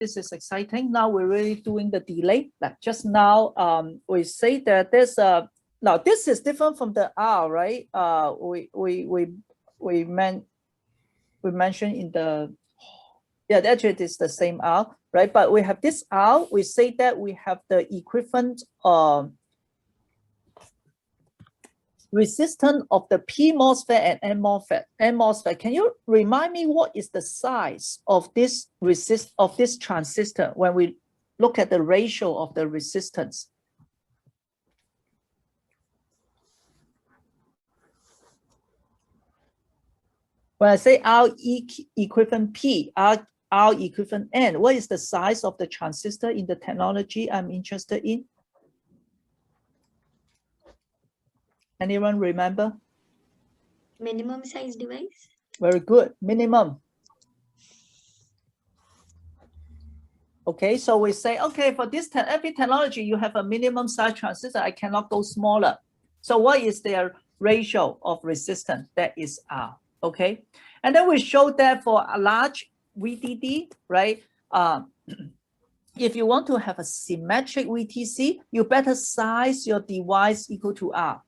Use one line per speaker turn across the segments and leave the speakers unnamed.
This is exciting. Now we're really doing the delay. Like just now, we say that there's a, now this is different from the R, right? We mentioned in the, yeah, actually it is the same R, right? But we have this R, we say that we have the equivalent resistance of the P MOSFET and N MOSFET. Can you remind me what is the size of this transistor when we look at the ratio of the resistance? When I say R equivalent P, R equivalent N, what is the size of the transistor in the technology I'm interested in? Anyone remember?
Minimum size device.
Very good, minimum. Okay, so we say, okay, for this every technology, you have a minimum size transistor. I cannot go smaller. So what is their ratio of resistance? That is R. Okay, and then we show that for a large VDD, right? If you want to have a symmetric VTC, you better size your device equal to R.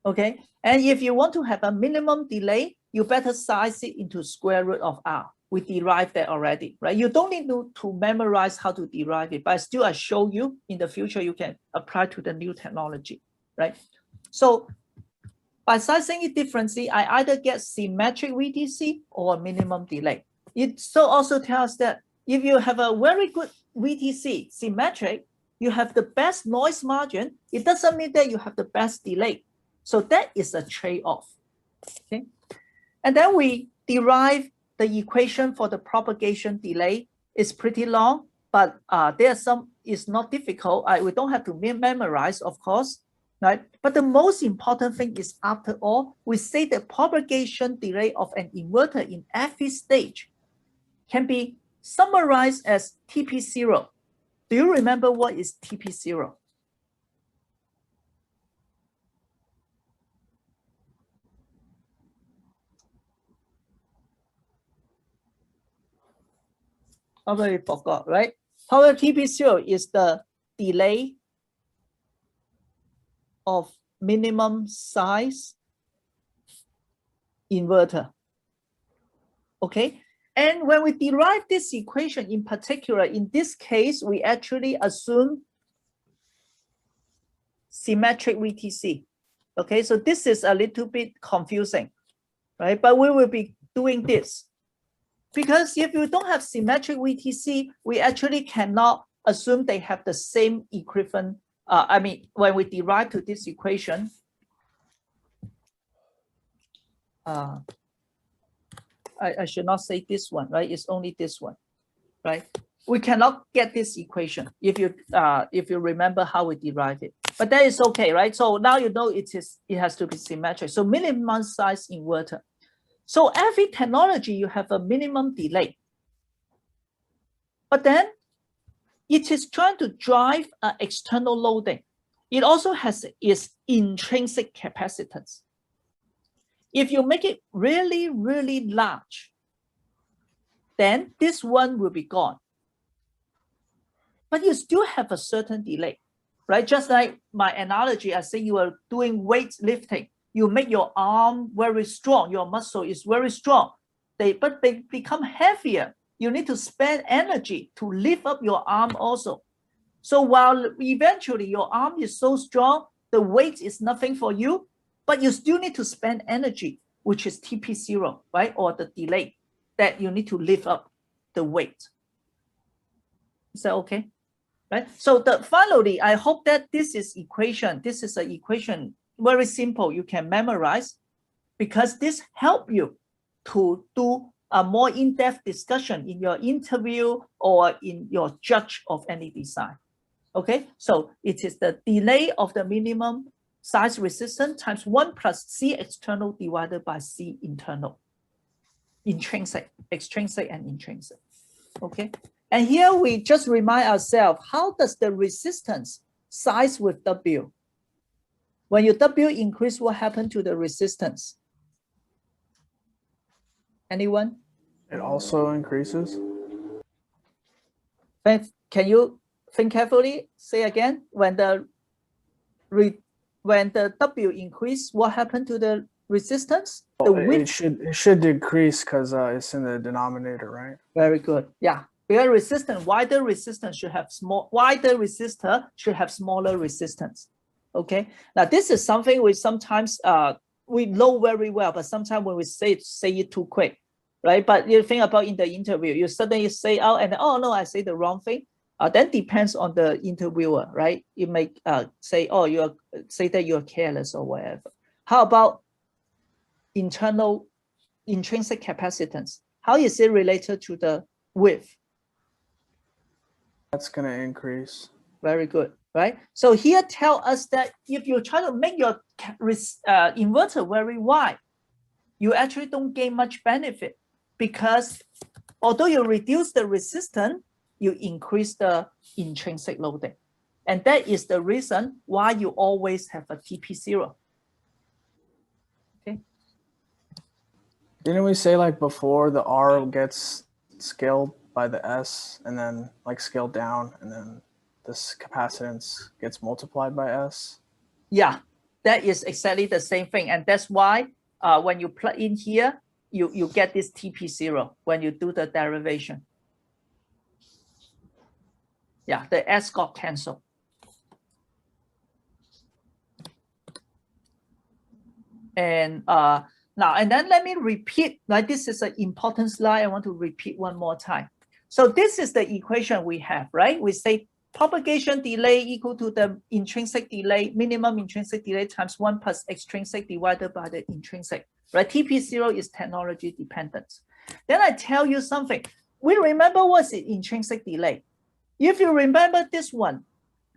Okay, and if you want to have a minimum delay, you better size it into square root of R. We derived that already, right? You don't need to memorize how to derive it, but still I show you in the future, you can apply to the new technology, right? So by sizing it differently, I either get symmetric VTC or minimum delay. It so also tells that if you have a very good VTC, symmetric, you have the best noise margin, it doesn't mean that you have the best delay. So that is a trade-off, okay? And then we derive the equation for the propagation delay. It's pretty long, but there's some, it's not difficult. We don't have to memorize, of course, right? But the most important thing is, after all, we say the propagation delay of an inverter in every stage can be summarized as TP0. Do you remember what is TP0? Probably forgot, right? However, TP0 is the delay of minimum size inverter. Okay, and when we derive this equation in particular, in this case, we actually assume symmetric VTC. Okay, so this is a little bit confusing, right? But we will be doing this. Because if you don't have symmetric VTC, we actually cannot assume they have the same equivalent. I mean, when we derive to this equation, I should not say this one, right? It's only this one, right? We cannot get this equation if you remember how we derive it. But that is okay, right? So now you know it has to be symmetric. So minimum size inverter. So every technology, you have a minimum delay. But then it is trying to drive external loading. It also has its intrinsic capacitance. If you make it really, really large, then this one will be gone. But you still have a certain delay, right? Just like my analogy, I say you are doing weight lifting. You make your arm very strong, your muscle is very strong, but they become heavier. You need to spend energy to lift up your arm also. So while eventually your arm is so strong, the weight is nothing for you, but you still need to spend energy, which is TP0, right? Or the delay that you need to lift up the weight. Is that okay? Right? So finally, I hope that this is an equation, very simple, you can memorize, because this helps you to do a more in-depth discussion in your interview or in your judge of any design. Okay, so it is the delay of the minimum size resistance times 1 plus C external divided by C internal. Intrinsic, extrinsic, and intrinsic. Okay, and here we just remind ourselves, how does the resistance size with W? When your W increase, what happened to the resistance? Anyone?
It also increases.
Can you think carefully? Say again. When the W increase, what happened to the resistance? The width.
It should decrease because it's in the denominator, right?
Very good. Yeah. Because wider resistance should have wider resistor should have smaller resistance. Okay. Now this is something we sometimes we know very well, but sometimes when we say it too quick, right? But you think about in the interview, you suddenly say out and oh no, I say the wrong thing. That depends on the interviewer, right? You may say, oh, say that you're careless or whatever. How about intrinsic capacitance? How is it related to the width?
That's going to increase.
Very good, right? So here tell us that if you try to make your inverter very wide, you actually don't gain much benefit because although you reduce the resistance, you increase the intrinsic loading. And that is the reason why you always have a TP0. Okay.
Didn't we say like before the R gets scaled by the S and then like scaled down and then this capacitance gets multiplied by S?
Yeah, that is exactly the same thing. And that's why when you plug in here, you get this TP0 when you do the derivation. Yeah, the S got canceled. And now, and then let me repeat, like this is an important slide. I want to repeat one more time. So this is the equation we have, right? We say propagation delay equal to the intrinsic delay, minimum intrinsic delay times 1 plus extrinsic divided by the intrinsic, right? TP0 is technology dependent. Then I tell you something. We remember what's the intrinsic delay. If you remember this one,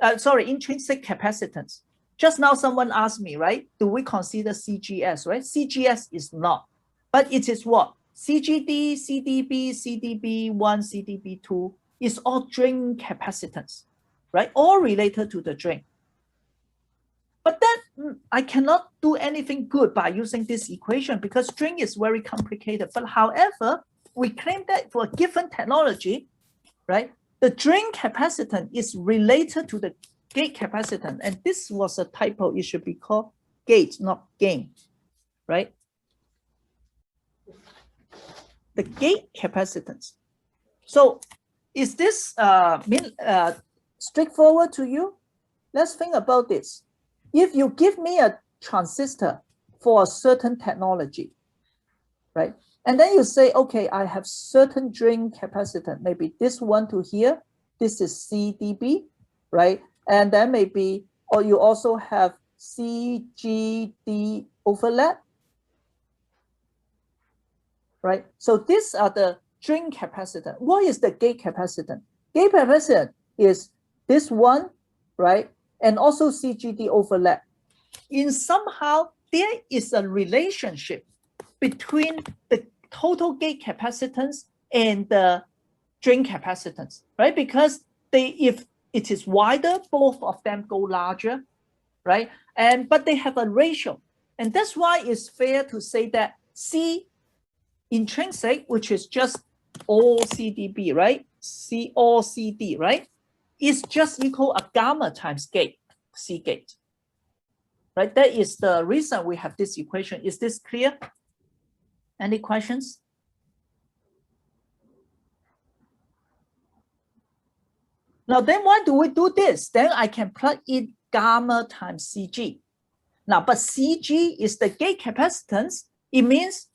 intrinsic capacitance. Just now someone asked me, right? Do we consider CGS, right? CGS is not, but it is what? CGD, CDB, CDB1, CDB2 is all drain capacitance, right? All related to the drain. But then I cannot do anything good by using this equation because drain is very complicated. But however, we claim that for a given technology, right? The drain capacitance is related to the gate capacitance. And this was a typo. It should be called gate, not gain, right? The gate capacitance. So is this straightforward to you? Let's think about this. If you give me a transistor for a certain technology, right? And then you say, okay, I have certain drain capacitance, maybe this one to here, this is CDB, right? And then maybe, or you also have CGD overlap, right? So these are the drain capacitance. What is the gate capacitance? Gate capacitance is this one, right? And also CGD overlap. In somehow, there is a relationship between the total gate capacitance and the drain capacitance, right? Because if it is wider, both of them go larger, right? But they have a ratio. And that's why it's fair to say that C intrinsic, which is just all CDB, right? C all CD, right? Is just equal a gamma times gate, C gate, right? That is the reason we have this equation. Is this clear? Any questions? Now, then why do we do this? Then I can plug in gamma times CG. Now, but CG is the gate capacitance. It means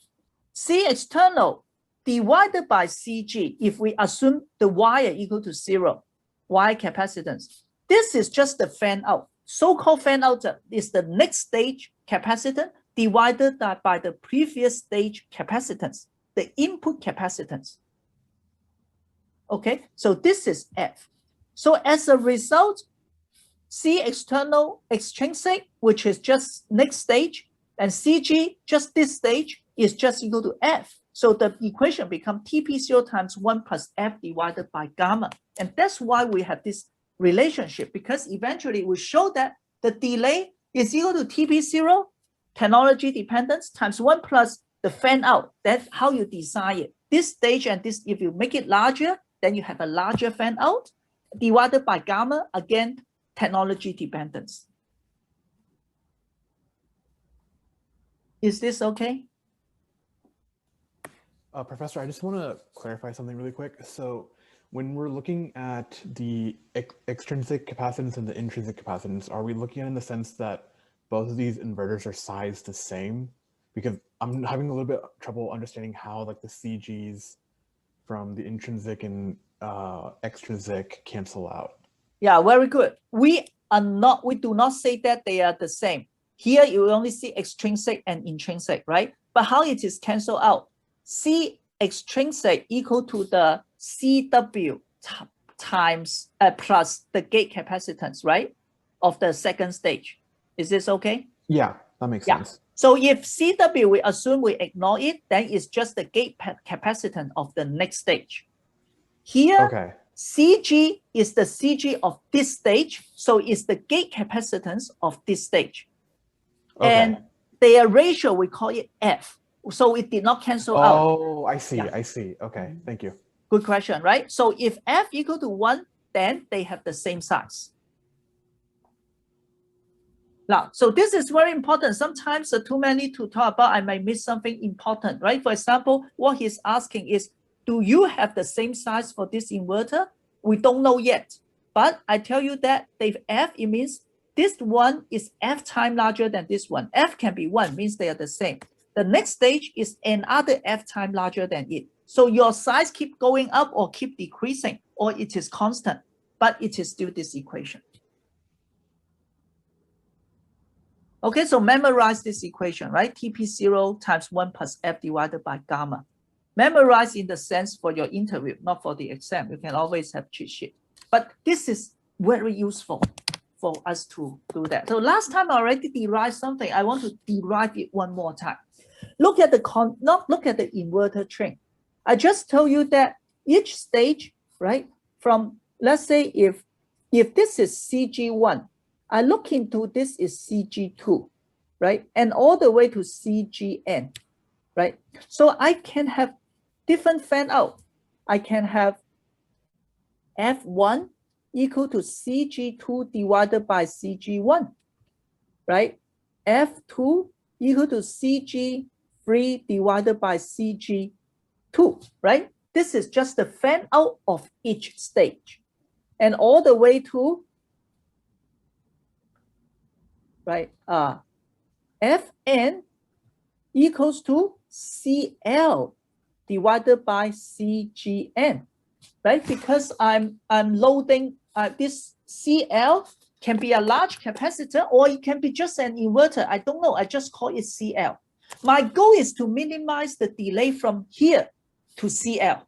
C external divided by CG. If we assume the wire equal to 0, wire capacitance. This is just the fan out. So-called fan out is the next stage capacitance divided by the previous stage capacitance, the input capacitance. Okay, so this is F. So as a result, C external extrinsic, which is just next stage, and CG, just this stage, is just equal to F. So the equation becomes TP0 times 1 plus F divided by gamma. And that's why we have this relationship, because eventually we show that the delay is equal to TP0, technology dependence, times 1 plus the fan out. That's how you design it. This stage and this, if you make it larger, then you have a larger fan out divided by gamma, again, technology dependence. Is this okay?
Professor, I just want to clarify something really quick. So when we're looking at the extrinsic capacitance and the intrinsic capacitance, are we looking at it in the sense that both of these inverters are sized the same? Because I'm having a little bit of trouble understanding how like the CGs from the intrinsic and extrinsic cancel out.
Yeah, very good. We do not say that they are the same. Here you only see extrinsic and intrinsic, right? But how it is canceled out? C extrinsic equal to the CW times plus the gate capacitance, right? Of the second stage. Is this okay?
Yeah, that makes sense.
So if CW, we assume we ignore it, then it's just the gate capacitance of the next stage. Here,
okay.
CG is the CG of this stage, so it's the gate capacitance of this stage.
Okay.
And their ratio, we call it F. So it did not cancel out.
Oh, I see,
Yeah.
I see. Okay, thank you.
Good question, right? So if F equal to 1, then they have the same size. Now, so this is very important. Sometimes too many to talk about, I might miss something important, right? For example, what he's asking is, do you have the same size for this inverter? We don't know yet. But I tell you that if F, it means this one is F time larger than this one. F can be 1, means they are the same. The next stage is another F time larger than it. So your size keep going up or keep decreasing, or it is constant, but it is still this equation. Okay, so memorize this equation, right? TP0 times 1 plus F divided by gamma. Memorize in the sense for your interview, not for the exam. You can always have cheat sheet. But this is very useful for us to do that. So last time I already derived something. I want to derive it one more time. Look at the look at the inverter train. I just told you that each stage, right? From, let's say if this is CG1, I look into this is CG2, right? And all the way to CGN, right? So I can have different fan out. I can have F1 equal to CG2 divided by CG1, right? F2 equal to CG3 divided by CG2, right? This is just the fan out of each stage. And all the way to, right, Fn equals to CL divided by CGN, right? Because I'm loading this CL can be a large capacitor or it can be just an inverter. I don't know. I just call it CL. My goal is to minimize the delay from here to CL,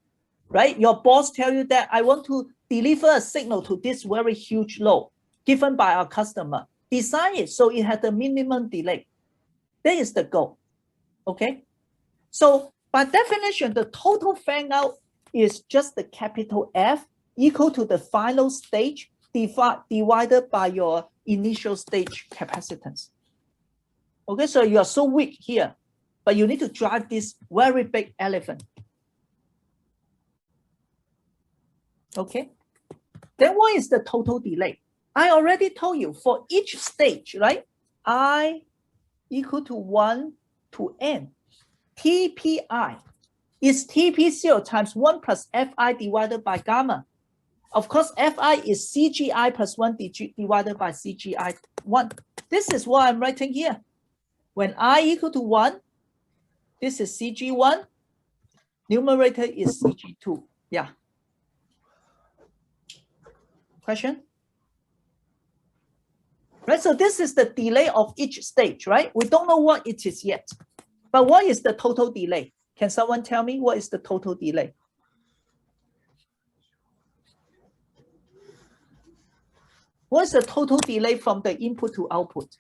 right? Your boss tell you that I want to deliver a signal to this very huge load given by our customer. Design it so it has a minimum delay. That is the goal, okay? So by definition, the total fan out is just the capital F equal to the final stage divided by your initial stage capacitance. Okay, so you are so weak here, but you need to drive this very big elephant. Okay, then what is the total delay? I already told you for each stage, right? I equal to 1 to n. TPI is TP0 times 1 plus Fi divided by gamma. Of course, Fi is CGI plus 1 divided by CGI 1. This is what I'm writing here. When I equal to 1, this is CG1. Numerator is CG2. Yeah. Question? Right, so this is the delay of each stage, right? We don't know what it is yet. But what is the total delay? Can someone tell me what is the total delay? What is the total delay from the input to output?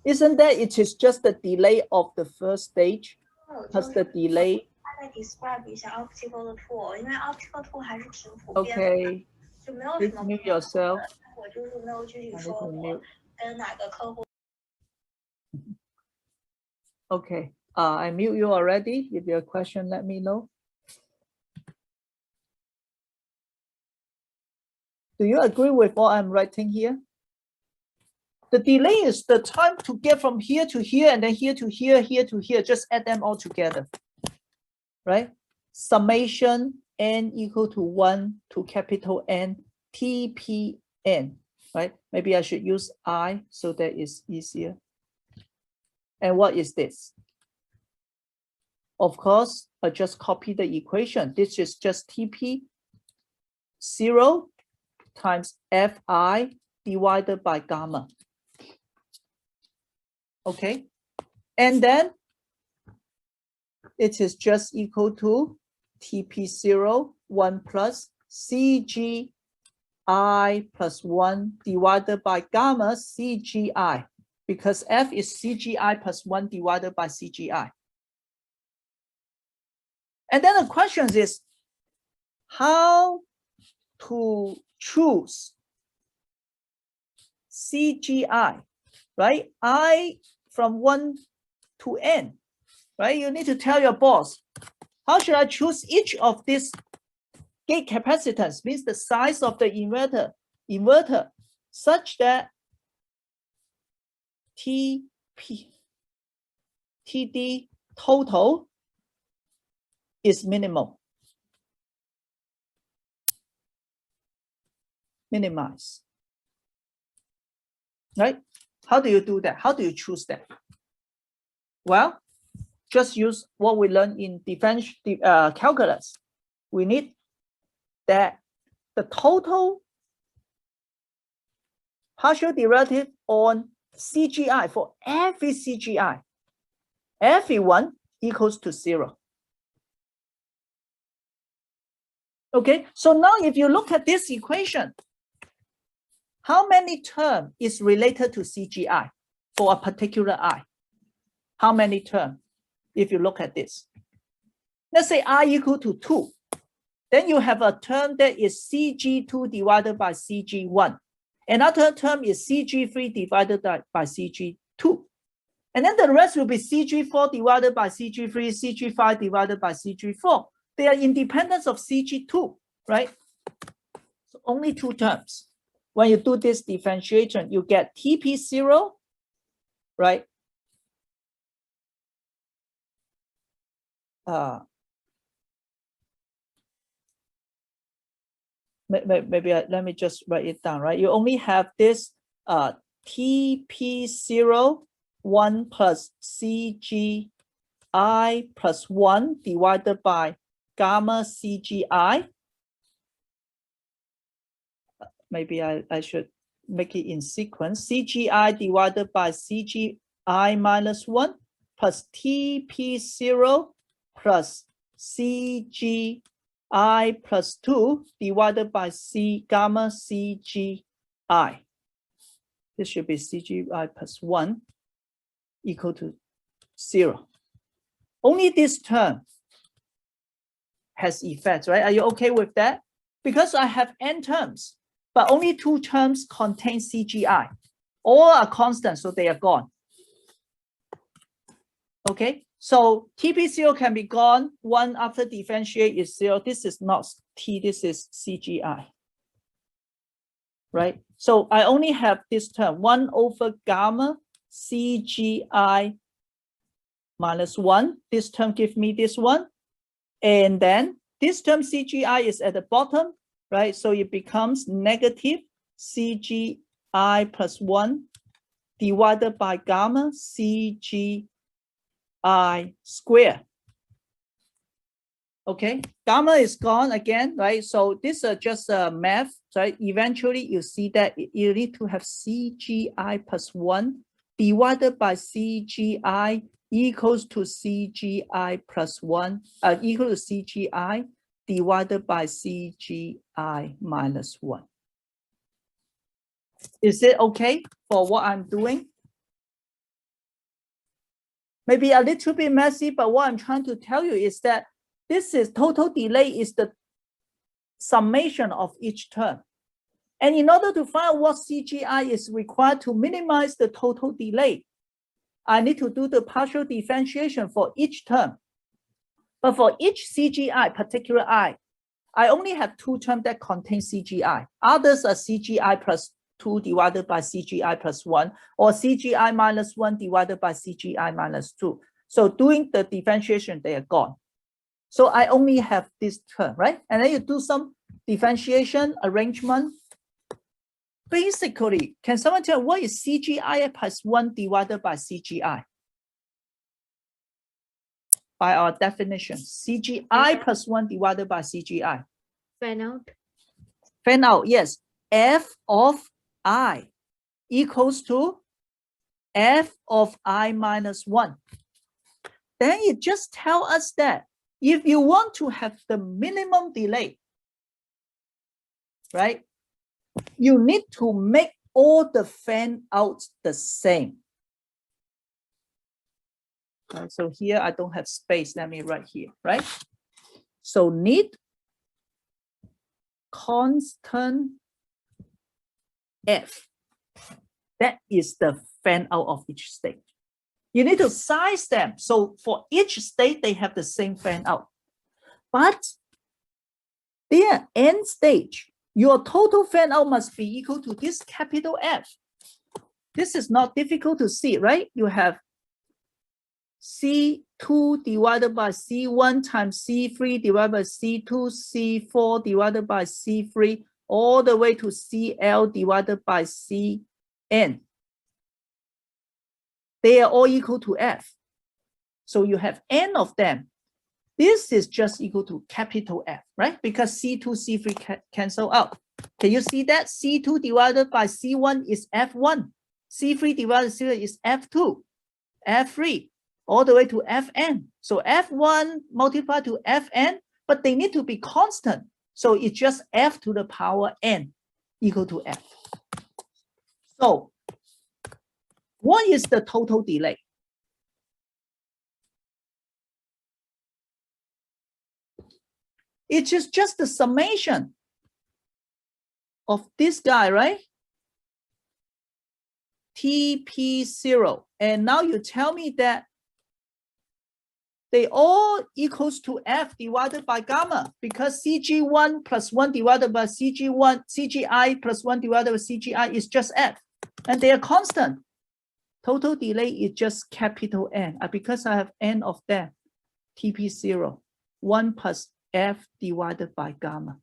Isn't that it is just the delay of the first stage plus the delay?
describe 一下 optical 的 tool， 因为 optical tool 还是挺普遍的。
Okay. Please mute yourself. I need to mute. Okay. I mute you already. If you have a question, let me know. Do you agree with what I'm writing here? The delay is the time to get from here to here, and then here to here, here to here. Just add them all together, right? Summation n equal to 1 to capital N TPN, right? Maybe I should use I so that it's easier. And what is this? Of course, I just copy the equation. This is just TP 0 times Fi divided by gamma. Okay, and then it is just equal to TP0 1 plus CGI plus 1 divided by gamma CGI, because F is CGI plus 1 divided by CGI. And then the question is how to choose CGI, right? I from 1 to N, right? You need to tell your boss, how should I choose each of these gate capacitance, means the size of the inverter, such that TD total is minimized. Right? How do you do that? How do you choose that? Well, just use what we learned in calculus. We need that the total partial derivative on CGI for every CGI, everyone equals to 0. Okay, so now if you look at this equation, how many terms is related to CGI for a particular I? How many terms? If you look at this, let's say I equal to 2. Then you have a term that is CG2 divided by CG1. Another term is CG3 divided by CG2. And then the rest will be CG4 divided by CG3, CG5 divided by CG4. They are independent of CG2, right? So only 2 terms. When you do this differentiation, you get TP0, right? Let me just write it down, right? You only have this TP0 1 plus CGI plus 1 divided by gamma CGI. Maybe I should make it in sequence. CGI divided by CGI minus 1 plus TP0 plus CGI plus 2 divided by gamma CGI. This should be CGI plus 1 equal to 0. Only this term has effects, right? Are you okay with that? Because I have n terms, but only 2 terms contain CGI. All are constant, so they are gone. Okay, so TP0 can be gone. 1 after differentiate is 0. This is not T, this is CGI. Right? So I only have this term, 1 over gamma CGI minus 1. This term gives me this one. And then this term CGI is at the bottom, right? So it becomes negative CGI plus 1 divided by gamma CGI squared. Okay, gamma is gone again, right? So this is just math, right? Eventually you see that you need to have CGI plus 1 divided by CGI equals to CGI plus 1, equal to CGI divided by CGI minus 1. Is it okay for what I'm doing? Maybe a little bit messy, but what I'm trying to tell you is that this is total delay is the summation of each term. And in order to find out what CGI is required to minimize the total delay, I need to do the partial differentiation for each term. But for each CGI, particular I only have two terms that contain CGI. Others are CGI plus 2 divided by CGI plus 1, or CGI minus 1 divided by CGI minus 2. So doing the differentiation, they are gone. So I only have this term, right? And then you do some differentiation arrangement. Basically, can someone tell what is CGI plus 1 divided by CGI? By our definition, CGI plus 1 divided by CGI.
Fan out.
Fan out, yes. F of I equals to F of I minus 1. Then it just tells us that if you want to have the minimum delay, right, you need to make all the fan outs the same. So here I don't have space. Let me write here, right? So need constant F. That is the fan out of each state. You need to size them. So for each state, they have the same fan out. But their end stage, your total fan out must be equal to this capital F. This is not difficult to see, right? You have C2 divided by C1 times C3 divided by C2, C4 divided by C3, all the way to CL divided by CN. They are all equal to F. So you have N of them. This is just equal to capital F, right? Because C2, C3 cancel out. Can you see that? C2 divided by C1 is F1. C3 divided by C1 is F2, F3, all the way to Fn. So F1 multiplied to Fn, but they need to be constant. So it's just F to the power N equal to F. So what is the total delay? It is just the summation of this guy, right? TP0. And now you tell me that they all equals to F divided by gamma, because CG1 plus 1 divided by CGI plus 1 divided by CGI is just F. And they are constant. Total delay is just capital N. Because I have N of them, TP0, 1 plus F divided by gamma.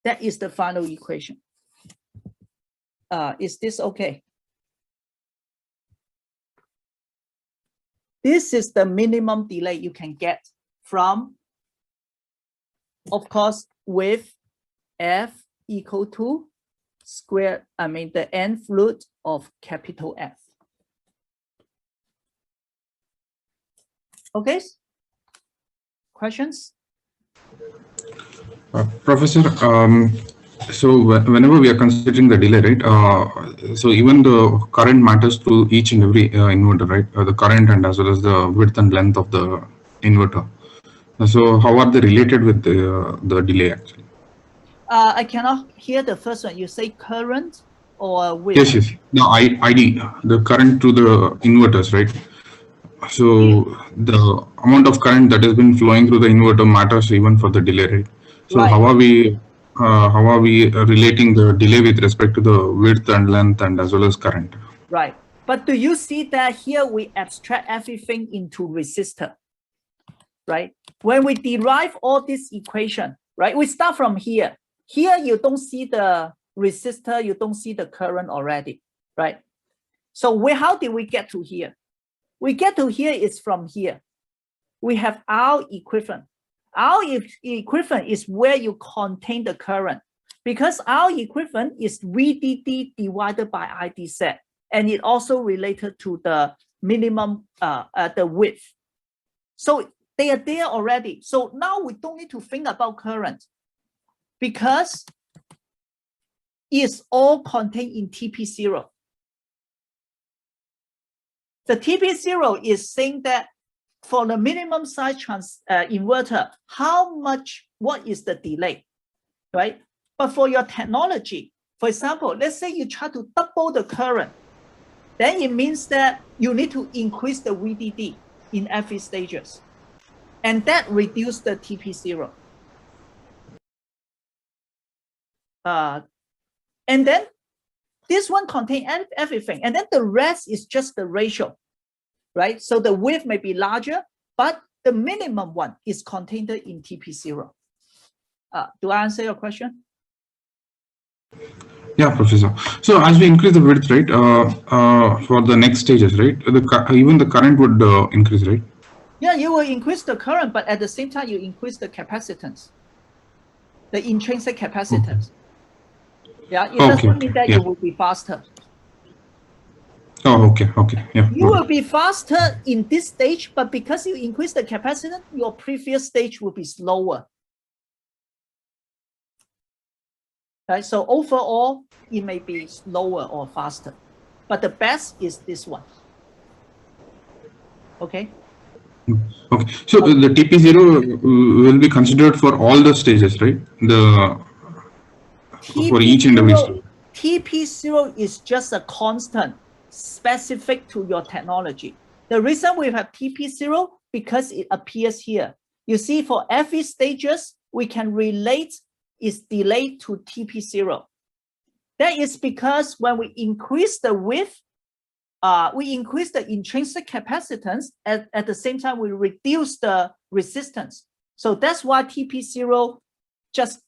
That is the final equation. Is this okay? This is the minimum delay you can get from, of course, with F equal to the nth root of capital F. Okay? Questions?
Professor, so whenever we are considering the delay, right? So even the current matters to each and every inverter, right? The current and as well as the width and length of the inverter. So how are they related with the delay actually?
I cannot hear the first one. You say current or width?
Yes, yes. The ID, the current to the inverters, right? So the amount of current that has been flowing through the inverter matters even for the delay, right? So
Right.
how are we relating the delay with respect to the width and length and as well as current?
Right. But do you see that here we abstract everything into resistor, right? When we derive all this equation, right? We start from here. Here you don't see the resistor, you don't see the current already, right? So how did we get to here? We get to here is from here. We have our equivalent. Our equivalent is where you contain the current, because our equivalent is VDD divided by ID set, and it also related to the minimum, the width. So they are there already. So now we don't need to think about current, because it's all contained in TP0. The TP0 is saying that for the minimum size inverter, what is the delay, right? But for your technology, for example, let's say you try to double the current, then it means that you need to increase the VDD in every stages. And that reduces the TP0. And then this one contains everything. And then the rest is just the ratio, right? So the width may be larger, but the minimum one is contained in TP0. Do I answer your question?
Yeah, Professor. So as we increase the width, right, for the next stages, right, even the current would increase, right?
Yeah, you will increase the current, but at the same time, you increase the capacitance, the intrinsic capacitance. Yeah, it doesn't mean that you will be faster.
Oh, okay, yeah.
You will be faster in this stage, but because you increase the capacitance, your previous stage will be slower. Right, so overall, it may be slower or faster, but the best is this one. Okay.
Okay, so the TP0 will be considered for all the stages, right? For each and every stage.
TP0 is just a constant specific to your technology. The reason we have TP0 because it appears here. You see, for every stages, we can relate its delay to TP0. That is because when we increase the width, we increase the intrinsic capacitance, at the same time we reduce the resistance. So that's why TP0 just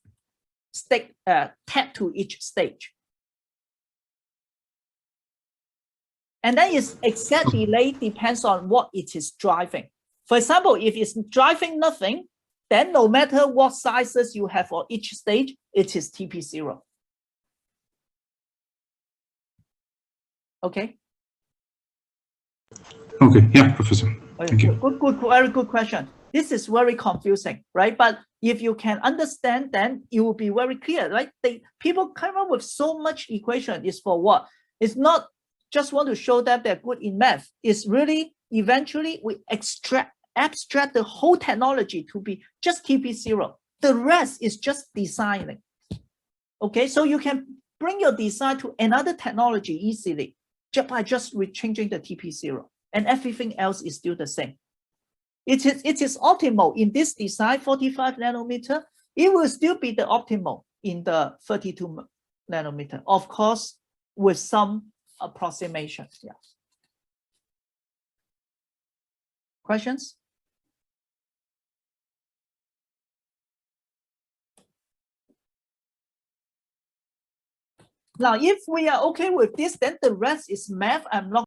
tap to each stage. And then its exact delay depends on what it is driving. For example, if it's driving nothing, then no matter what sizes you have for each stage, it is TP0. Okay.
Okay, yeah, Professor. Thank you.
Very good question. This is very confusing, right? But if you can understand, then it will be very clear, right? People come up with so much equation is for what? It's not just want to show that they're good in math. It's really eventually we abstract the whole technology to be just TP0. The rest is just designing. Okay, so you can bring your design to another technology easily just by changing the TP0, and everything else is still the same. It is optimal in this design, 45 nanometer. It will still be the optimal in the 32 nanometer, of course, with some approximation. Yeah. Questions? Now, if we are okay with this, then the rest is math. I'm not